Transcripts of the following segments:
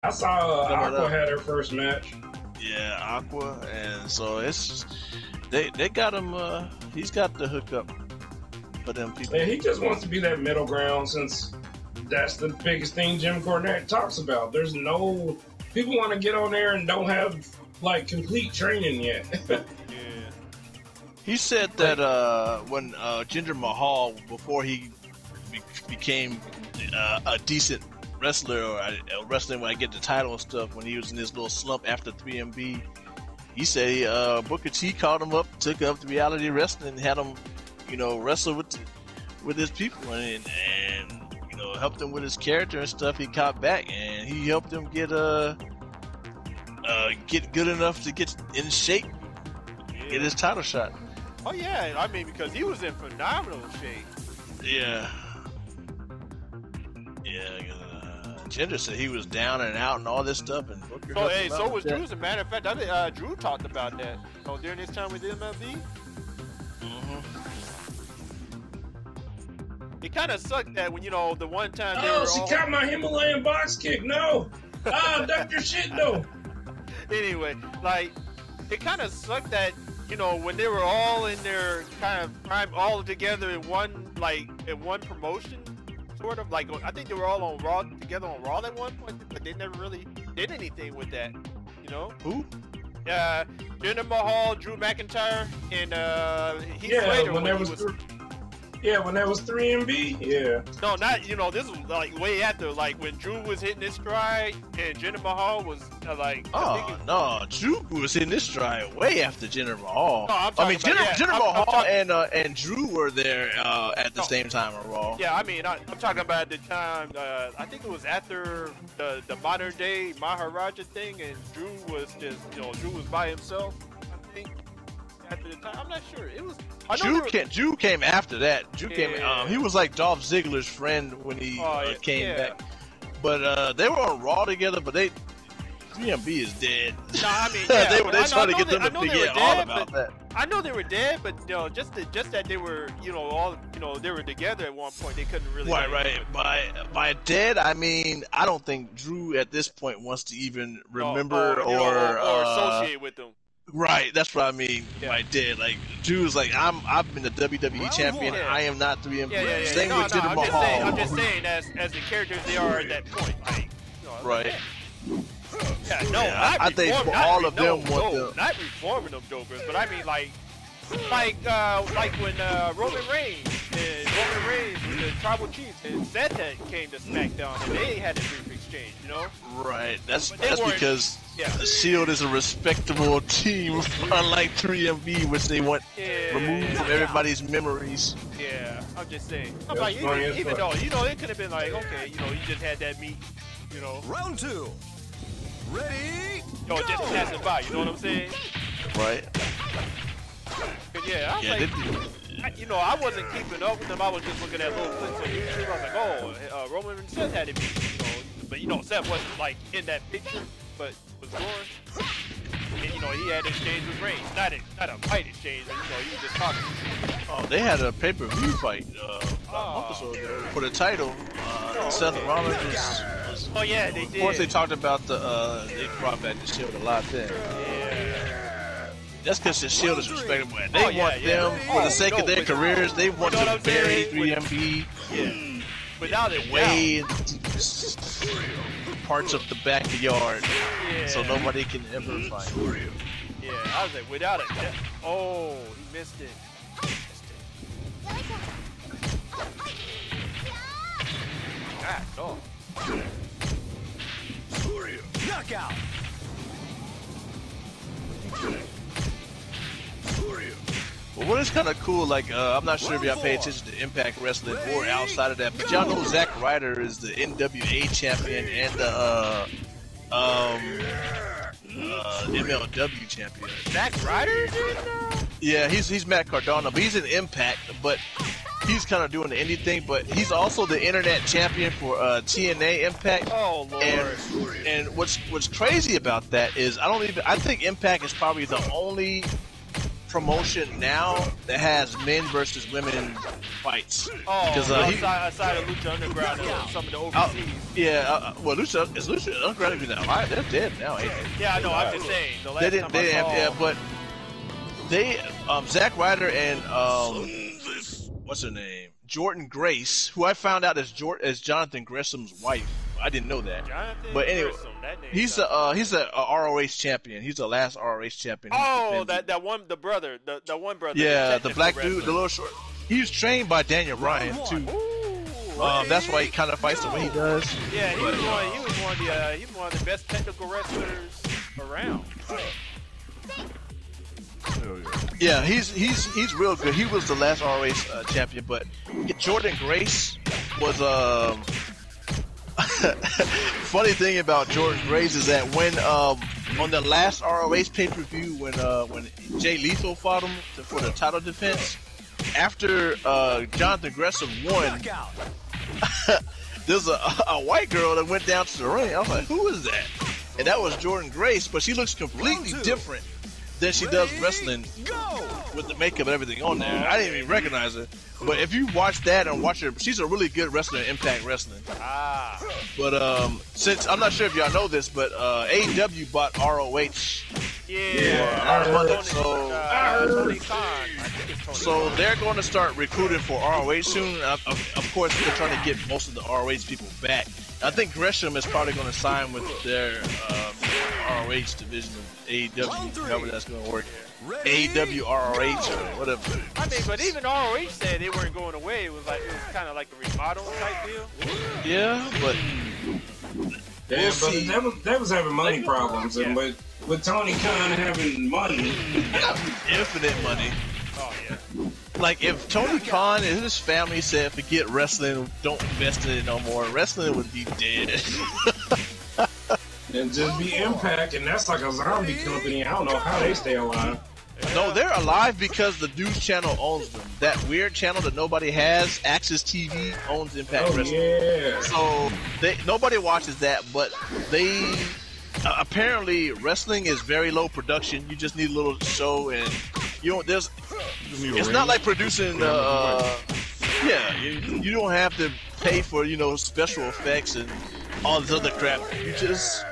I saw Aqua had her first match. Yeah, Aqua, and so it's they got him. He's got the hookup for them people. And he just wants to be that middle ground, since that's the biggest thing Jim Cornette talks about. There's no people want to get on there and don't have like complete training yet. Yeah. He said that when Jinder Mahal, before he became a decent wrestler, or wrestling when I get the title and stuff, when he was in this little slump after 3MB, he said Booker T called him up, took up to reality wrestling, and had him, wrestle with his people, and helped him with his character and stuff. He caught back, and he helped him get good enough to get in shape, get his title shot. Oh yeah, I mean, because he was in phenomenal shape. Yeah. Jinder said he was down and out and all this stuff, and Booker. So was Drew. As a matter of fact, I think Drew talked about that. During his time with MLB. It kind of sucked that when the one time. She caught my Himalayan box kick. No, duck your shit though. Anyway, like it kind of sucked that when they were all in their kind of prime, all together in one promotion. Sort of like I think they were all on Raw together on Raw at one point, but they never really did anything with that. Who? Jinder Mahal, Drew McIntyre, and Heath Slater. When that was 3MB. Yeah. No, not this was like way after, like when Drew was hitting his stride and Jinder Mahal was Drew was hitting his stride way after Jinder Mahal. No, Jinder Mahal and Drew were there at the same time on Raw. Yeah, I mean, I'm talking about the time. I think it was after the modern day Maharaja thing, and Drew was just Drew was by himself. I think after the time, I'm not sure. It was. Drew came after that. Drew came. He was like Dolph Ziggler's friend when he came back. But they were on Raw together. But 3MB is dead. No, I mean, they tried to get them to forget all about that. I know they were dead, but just that they were all they were together at one point. They couldn't really. Right. By dead, I mean I don't think Drew at this point wants to even remember or associate with them. Right, that's what I mean by dead. Like Drew's like I've been the WWE champion. I am not 3MB. Same with Jinder Mahal. I'm just saying as the characters they are at that point. Like, right. I think all of them want them. Not reforming them jokers, but I mean like when Roman Reigns with the Tribal Chiefs and Seth came to SmackDown and they had a brief exchange, Right. That's because the Shield is a respectable team, unlike 3MB, which they want removed from everybody's memories. Yeah, I'm just saying. Even though it could have been like, okay, you just had that meet, Round 2. Ready? Go. Just passing by. You know what I'm saying? Right. Yeah, I wasn't keeping up with them. I was just looking at little clips on YouTube. I was like, Roman and Seth had it beat, but Seth wasn't like in that picture, but was going. And he had exchange with Reigns, not a fight exchange, but he was just talking. Oh, they had a pay-per-view fight about a month or so ago for the title. Seth Rollins was. Oh yeah, they did. Of course, they talked about they brought back the Shield a lot then. Yeah. That's because the Shield is respectable. And they want them, for the sake of their careers, they want to bury 3MB. Yeah. Without it, way parts of the backyard, so nobody can ever find it. Yeah, I was like, without it. Oh, he missed it. God, no. Knockout. Well, what is kind of cool, like, I'm not sure if y'all pay attention to Impact Wrestling or outside of that, but y'all know Zack Ryder is the NWA champion and the MLW champion. Zack Ryder? Yeah, he's Matt Cardona, but he's in Impact, but he's kind of doing the indie thing, but he's also the internet champion for TNA Impact. Oh Lord! And what's crazy about that is I think Impact is probably the only promotion now that has men versus women fights. Oh, because outside of Lucha Underground and some of the overseas. Well, Lucha Underground even alive? They're dead now, ain't they? Yeah, I know. I'm just saying. The last time I saw... but they, Zack Ryder and what's her name? Jordan Grace, who I found out is Jonathan Gresham's wife. I didn't know that. Jonathan but anyway, Grissom, he's a ROH champion. He's the last ROH champion. Oh, that one, the one brother. Yeah, the black dude, the little short. He's trained by Daniel Bryan too. That's why he kind of fights the way he does. Yeah, he was one of the best technical wrestlers around. Yeah, he's real good. He was the last ROH champion, but Jordan Grace was funny thing about Jordan Grace is that when on the last ROH pay-per-view when Jay Lethal fought him for the title defense, after Jonathan Gresham won, there's a white girl that went down to the ring. I was like, who is that? And that was Jordan Grace, but she looks completely different than she does wrestling with the makeup and everything on there. I didn't even recognize her. But if you watch that and watch her, she's a really good wrestler in Impact Wrestling. But since, I'm not sure if y'all know this, but AEW bought ROH. So they're going to start recruiting for ROH soon. Of course, they're trying to get most of the ROH people back. I think Gresham is probably going to sign with their ROH division of AEW, however that's going to work. AEW ROH or whatever. I mean, but even ROH said they weren't going away. It was kind of like a remodel type deal. Yeah, but they was having money problems, and with Tony Khan having money, infinite money. Oh yeah. Like if Tony Khan and his family said, "Forget wrestling, don't invest in it no more," wrestling would be dead. And just be Impact, and that's like a zombie company. I don't know how they stay alive. No, they're alive because the News Channel owns them. That weird channel that nobody has, Access TV, owns Impact Wrestling. Yeah. So nobody watches that, but they apparently wrestling is very low production. You just need a little show, and you don't. It's not like producing. You don't have to pay for special effects and all this other crap. You just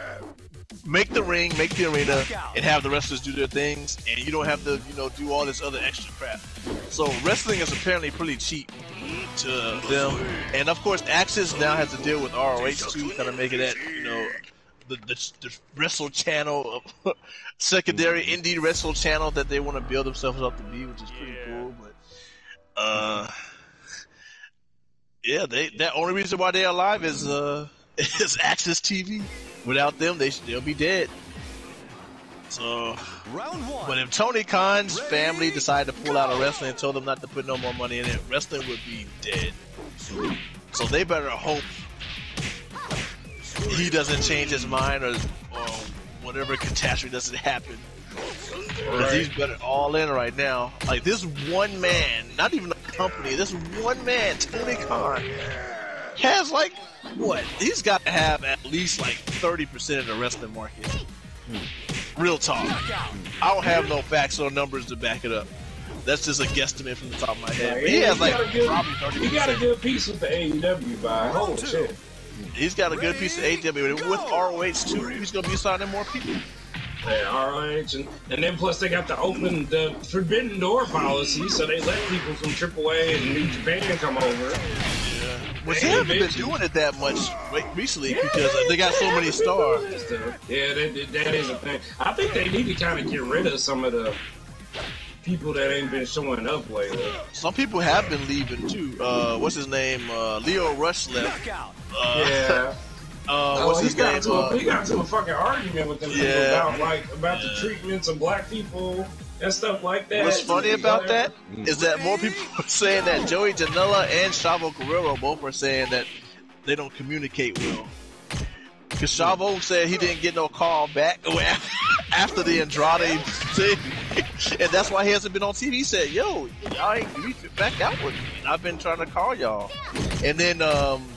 make the ring, make the arena, and have the wrestlers do their things, and you don't have to, do all this other extra crap. So wrestling is apparently pretty cheap to them, and of course, Access now has to deal with ROH too, kind of making that, the wrestle channel, secondary indie wrestle channel that they want to build themselves up to be, which is pretty cool. But that only reason why they're alive is Access TV. Without them, they'll be dead. So, but if Tony Khan's family decided to pull out of wrestling and told them not to put no more money in it, wrestling would be dead. So they better hope he doesn't change his mind or whatever catastrophe doesn't happen. Because he's better all in right now. Like this one man, not even a company, this one man, Tony Khan, has like, what? He's got to have at least like 30% of the wrestling market. Real talk. I don't have no facts or numbers to back it up. That's just a guesstimate from the top of my head. But he has like probably 30%. He got a good piece with the AEW buy. Holy shit. He's got a good piece of AEW. With ROH too, he's going to be signing more people. Yeah, ROH, and then plus they got the forbidden door policy, so they let people from AAA and New Japan come over. Well, they haven't been doing it that much recently because they got so many stars. Yeah, that is a thing. I think they need to kind of get rid of some of the people that ain't been showing up lately. Some people have been leaving too. What's his name? Leo Rush left. What's his name? He got into a fucking argument with them about the treatments of black people and stuff like that. What's funny about that is that more people are saying that Joey Janela and Chavo Guerrero both are saying that they don't communicate well. Because Chavo said he didn't get no call back after the Andrade thing. And that's why he hasn't been on TV. He said, yo, y'all ain't reached back out with me. I've been trying to call y'all. And then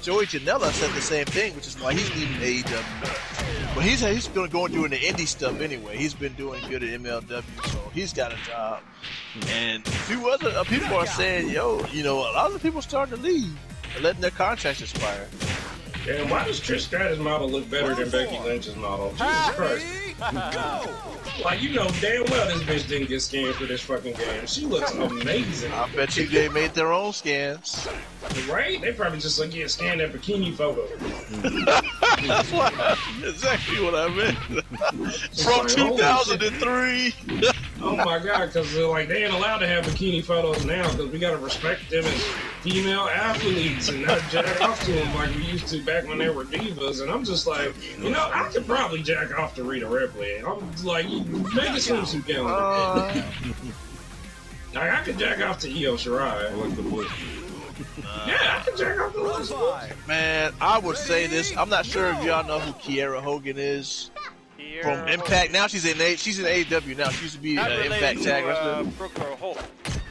Joey Janela said the same thing, which is why he's leaving AEW. But he's gonna go and doing the indie stuff anyway. He's been doing good at MLW, so he's got a job. And a few other people are saying, yo, you know, a lot of people starting to leave, letting their contracts expire. And why does Trish Stratus' model look better than Becky Lynch's model? Jesus Christ. Like, you know damn well this bitch didn't get scanned for this fucking game. She looks amazing. I bet you they made their own scans. Right? They probably just like, yeah, scan that bikini photo. That's exactly what I meant. From like, 2003. Oh my god, because like they ain't allowed to have bikini photos now because we gotta respect them as female athletes and not jack off to them like we used to back when they were divas. And I'm just like, you know, I could probably jack off to Rita Ripley. I'm like, make a swimsuit calendar. Like, I could jack off to Io Shirai. I like the blitz. Yeah, I could jack off to Elizabeth. Man, I would say this. I'm not sure if y'all know who Kiera Hogan is. From Impact. Now she's in AEW now. She used to be an Impact tag wrestler. Brooke or Holt,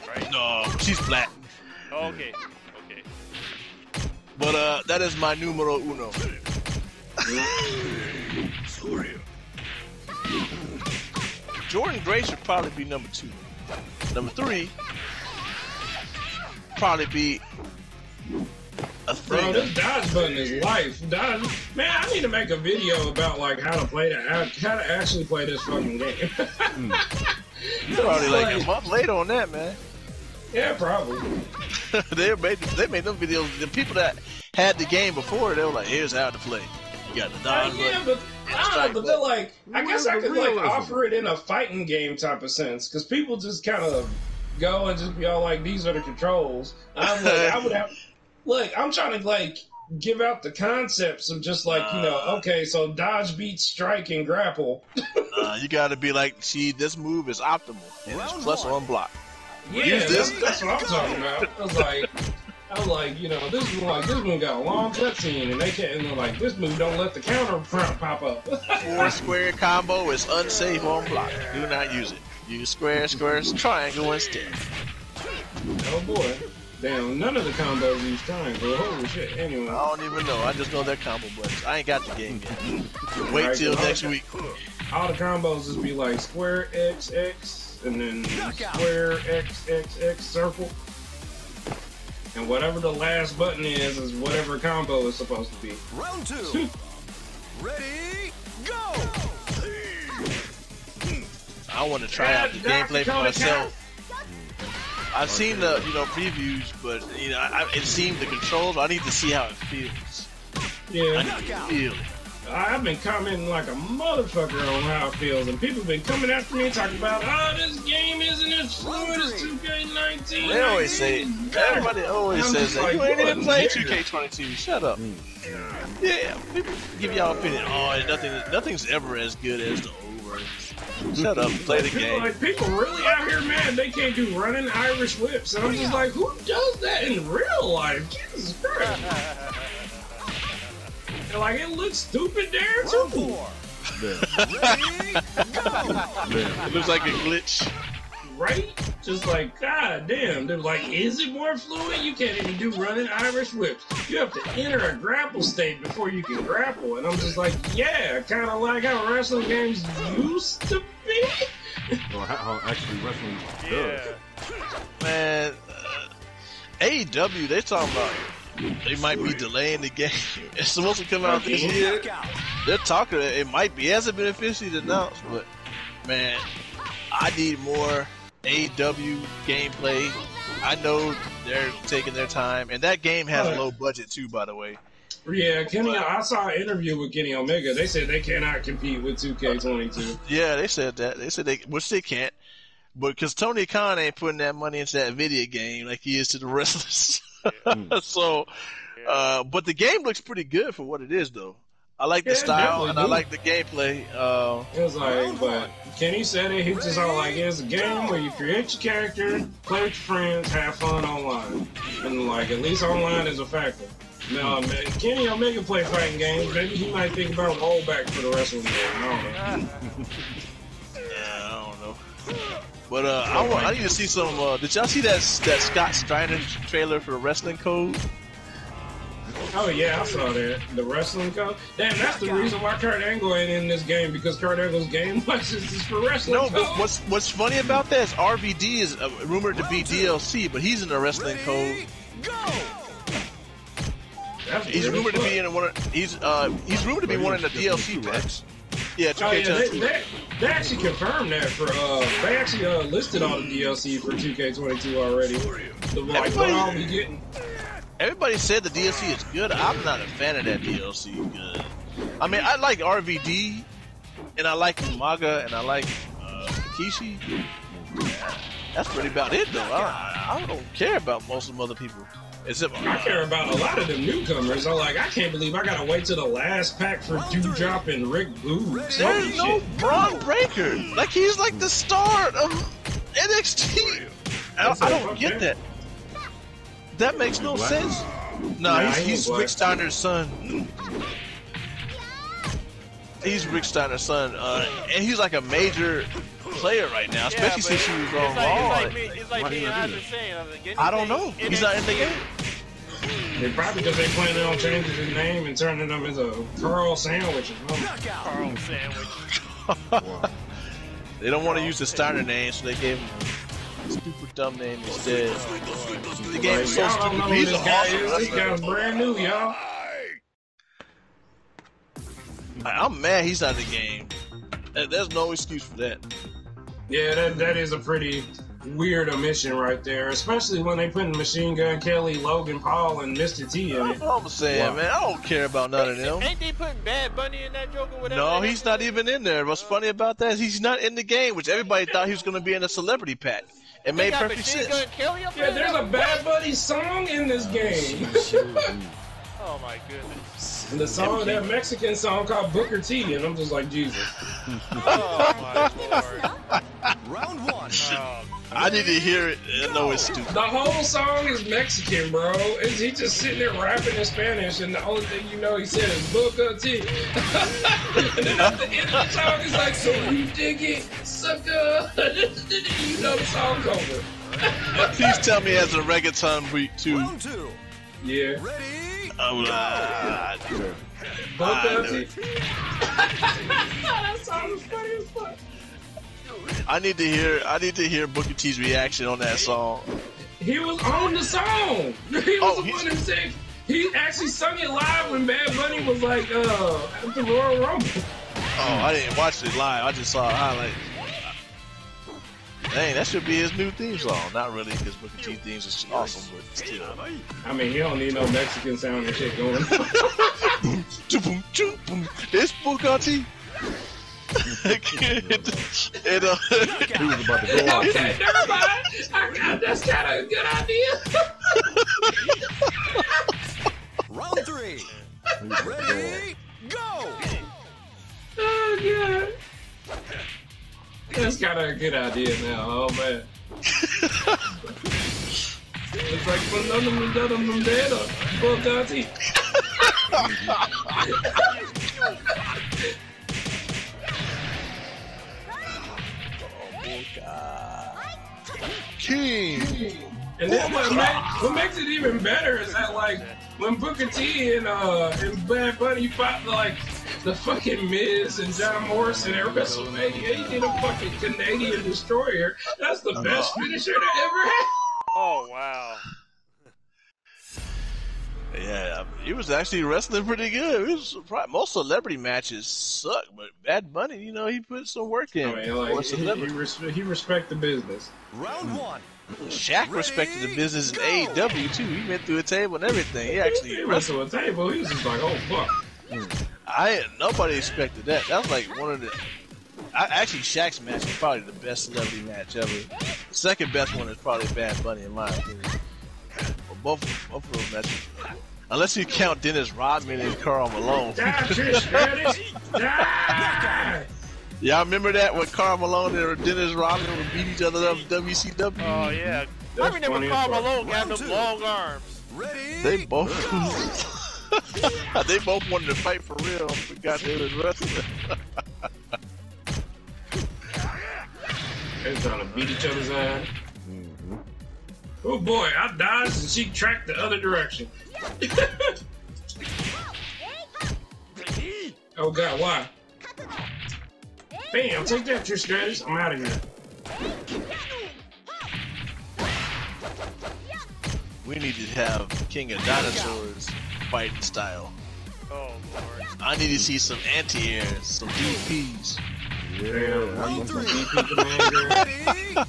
right? No, she's black. Okay. But that is my numero uno. Jordan Grace should probably be number 2. Number 3 probably be a thing. Bro, this dodge button is life. Dodge, man, I need to make a video about like how to actually play this fucking game. You're probably like a month late on that, man. Yeah, probably. they made them videos. The people that had the game before, they were like, "Here's how to play. You got the dodge button." Yeah, but I don't know. But they're like, I guess I could like offer it in a fighting game type of sense because people just kind of go and just be all like, "These are the controls." I'm like, I would have. Look, I'm trying to like give out the concepts of just like, you know, okay, so dodge, beat, strike, and grapple. You got to be like, see, this move is optimal and it's plus one block. Yeah, that's what I'm talking about. I was like, you know, this one got a long cutscene, and they can't. And they're like, this move don't let the counter pop up. 4 square combo is unsafe on block. Do not use it. Use square, triangle instead. Oh boy. Damn, none of the combos use triangle. Holy shit. Anyway. I don't even know. I just know their combo buttons. I ain't got the game yet. Wait till next week. All the combos just be like square X X and then square X X X circle. And whatever the last button is whatever combo is supposed to be. Round 2. Ready, go! I want to try out the gameplay for myself. I've seen the previews, but it seemed the controls. I need to see how it feels. Yeah, I need to feel it. I've been commenting like a motherfucker on how it feels, and people have been coming after me talking about, this game isn't as fluid as 2K19. They always say, everybody always says that. You ain't even played 2K22. Shut up. Yeah, people give y'all opinion. Nothing's ever as good as the old version. Shut up, play the game. Like, people really out here mad they can't do running Irish whips, and I'm just like, who does that in real life? Jesus Christ. Like, it looks stupid there, too. It looks like a glitch. Right? Just like, god damn. They're like, is it more fluid? You can't even do running Irish whips. You have to enter a grapple state before you can grapple. And I'm just like, yeah, kind of like how wrestling games used to be. Or how actually wrestling does. Man, AEW, they talking about they might be delaying the game. It's supposed to come out this year. They're talking. It might be. It hasn't been officially announced, but man, I need more AEW gameplay. I know they're taking their time, and that game has a low budget too, by the way. Yeah, I saw an interview with Kenny Omega. They said they cannot compete with 2K22. Yeah, they said that. They said which they can't. But because Tony Khan ain't putting that money into that video game like he is to the wrestlers. So, but the game looks pretty good for what it is, though. I like the style and I like the gameplay. It was like, but Kenny said it. He just all like, it's a game where you create your character, play with your friends, have fun online, and like at least online is a factor. Now, man, Kenny Omega play fighting games. Maybe he might think about a rollback for the wrestling game. I don't know. Yeah, I don't know. But I need to see some. Did y'all see that Scott Steiner trailer for Wrestling Code? Oh yeah, I saw that. The wrestling code. Damn, that's the reason why Kurt Angle ain't in this game, because Kurt Angle's game watches is for wrestling. No, but code. what's funny about that is RVD is rumored to be DLC, but he's in the wrestling code. He's rumored to be in one. He's rumored to be one of the DLC packs. Yeah, 2K22. They actually confirmed that for they actually listed all the DLC for 2K22 already. The like what I'll be getting. Everybody said the DLC is good. I'm not a fan of that DLC. Good. I mean, I like RVD, and I like Umaga, and I like Kishi. That's pretty about it, though. I don't care about most of them other people. Except I care about a lot of the newcomers. I can't believe I gotta wait till the last pack for Dewdrop and Rick Boogs. There's no Braun Breaker. Like, he's like the star of NXT. I don't get that. That makes no sense. No, he's Rick Steiner's son. He's Rick Steiner's son, and he's like a major player right now, especially since he was on Raw. It's like me and I was saying. I don't know. He's not in the game. They probably because they planning on changing his name and turning him into Carl Sandwich. Carl Sandwich. They don't want to use the Steiner name, so they gave him a stupid dumb name instead. The game is so stupid. He's awesome. This guy's brand new, y'all. I'm mad he's out of the game. There's no excuse for that. Yeah, that is a pretty weird omission right there, especially when they put Machine Gun Kelly, Logan Paul, and Mr. T in it. That's what I'm saying, man. I don't care about none of them. Ain't they putting Bad Bunny in that joke or whatever? No, he's not even in there. What's funny about that is he's not in the game, which everybody thought he was going to be in a celebrity pack. It made perfect sense. Yeah, there's a Bad Bunny song in this game. Oh my goodness. And the song, that Mexican song called Booker T, and I'm just like, Jesus. Oh my Lord. Round one. I need to hear it. I know it's stupid. The whole song is Mexican, bro. Is he just sitting there rapping in Spanish, and the only thing you know he said is Booker T. And then at the end of the song, it's like, so you dig it, sucker. You know the song's over. Please tell me it has a reggaeton beat too. Round two. Yeah. Ready? Booker T. That song is funny as fuck. I need to hear Booker T's reaction on that song. He was on the song. He was the one who sang. He actually sung it live when Bad Bunny was like at the Royal Rumble. Oh, I didn't watch it live. I just saw a highlight. Dang, that should be his new theme song. Not really, because Booker T's themes is awesome, but still. I mean, he don't need no Mexican sound and shit going. It's Booker T. He was about to go out. Okay, never mind. That's kind of a good idea. Round three. Ready? Go! Oh, God. That's kind of a good idea now. Oh, man. It's like, Booker T. King. And then what makes it even better is that, like, when Booker T and Bad Bunny fought, like, the fucking Miz and John Morrison at WrestleMania, he did a fucking Canadian Destroyer. That's the best finisher they ever had. Oh, wow. Yeah, he was actually wrestling pretty good. Most celebrity matches suck, but Bad Bunny, you know, he put some work in. I mean, like, he respect the business. Round one. Shaq respected the business in AEW too. He went through a table and everything. He actually wrestled a table. He was just like, oh fuck. Nobody expected that. That was like one of the. Actually, Shaq's match is probably the best celebrity match ever. The second best one is probably Bad Bunny in my opinion. But both of those matches, unless you count Dennis Rodman and Karl Malone. Y'all remember that when Karl Malone and Dennis Rodman would beat each other up in WCW? Oh yeah. I remember Karl Malone got them long arms. Ready? They both they both wanted to fight for real. Forgot they was wrestling. They were trying to beat each other's ass. Oh boy, I dodged and she tracked the other direction. Oh god, why? Bam, take that, Trish Stratus. I'm out of here. We need to have King of Dinosaurs fighting style. Oh lord. I need to see some anti-airs, some DPs. Yeah, Round that's 3. Ready, go!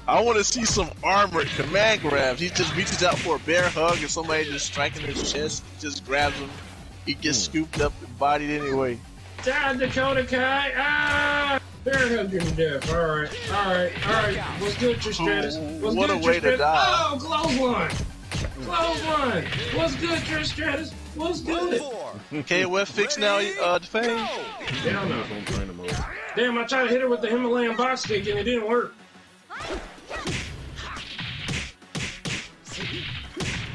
I want to see some armored command grabs. He just reaches out for a bear hug and somebody just striking his chest. He just grabs him. He gets scooped up and bodied anyway. Die, Dakota Kai! Ah! Bear hug him to death. Alright. What's good, Trish Stratus? What's What good, a way Trish to Stratus? die. Oh, clothesline! Clothesline! What's good, Trish Stratus? What's good? 4. KOF fixed now, Defame? Hell no. on trainer mode. Damn, I tried to hit her with the Himalayan box kick and it didn't work.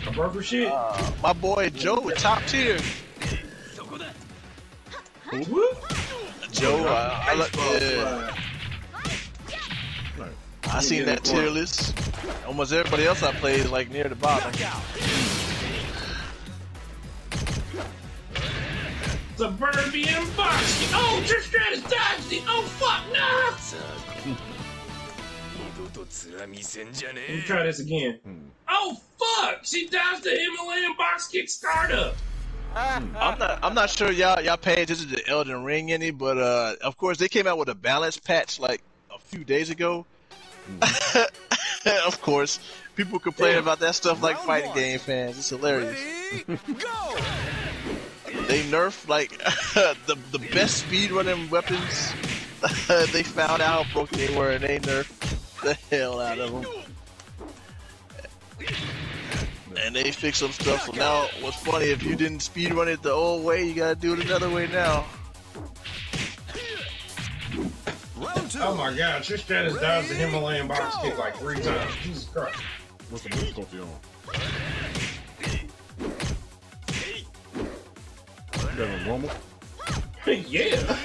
I broke her shit. My boy Joe, top tier. Whoop. Joe, I seen that tier list. Almost everybody else I played is like near the bottom. Suburban box kick. Oh, Trish Stratus dodged it. Oh, fuck, no. Let me try this again. Oh, fuck. She dodged the Himalayan box kick startup. I'm not sure y'all pay attention to Elden Ring any, but of course they came out with a balance patch like a few days ago. Of course, people complain about that stuff like fighting game fans. It's hilarious. Ready, go! They nerfed like the best speedrunning weapons. They found out how broken they were and they nerfed the hell out of them. And they fixed some stuff. So now, what's funny, if you didn't speedrun it the old way, you gotta do it another way now. Round 2. Oh my god, Trish Stratus dodged the Himalayan box kick like 3 times. Jesus Christ. What's the difficulty on? Better than normal? Yeah.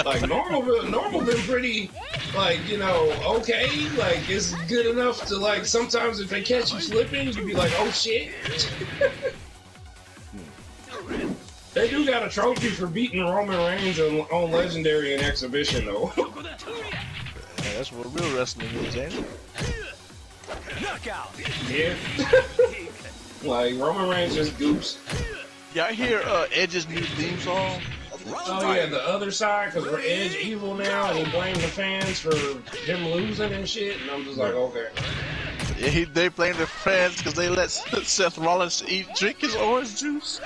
Like normal been pretty, like, you know, okay. Like it's good enough to, like, sometimes if they catch you slipping, you be like, oh shit. They do got a trophy for beating Roman Reigns on Legendary in Exhibition though. Yeah, that's what real wrestling is, ain't it? Knockout. Yeah. Like Roman Reigns just goose. Y'all hear Edge's new theme song? Oh yeah, the other side, because we're Edge evil now, and he blamed the fans for him losing and shit, and I'm just like, okay. Yeah, they blame their fans because they let Seth Rollins drink his orange juice.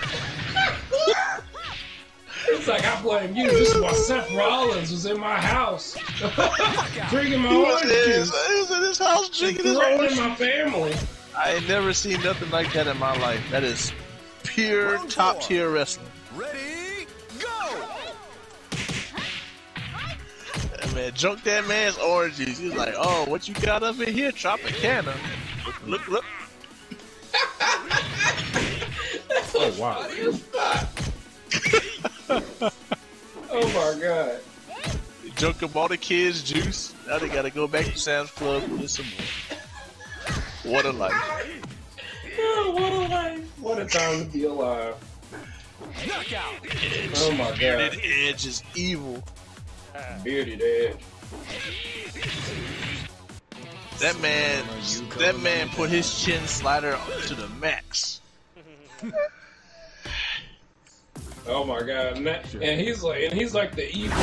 It's like, I blame you. This is why Seth Rollins was in my house drinking my orange juice. He was in his house drinking his Threatening orange juice. my family. I ain't never seen nothing like that in my life. That is pure Round top 4. tier wrestling. Ready, go! Man, drunk that man's orange juice. He's like, oh, what you got up in here? Tropicana. Look. Oh, wow. Oh my god. Drunk up all the kids' juice. Now they gotta go back to Sam's Club and get some more. What a life. Oh, what a life. What a time to be alive. Knockout. Oh my god. That Edge is evil. Bearded Edge. That man put his chin slider to the max. Oh my god. And he's like the evil.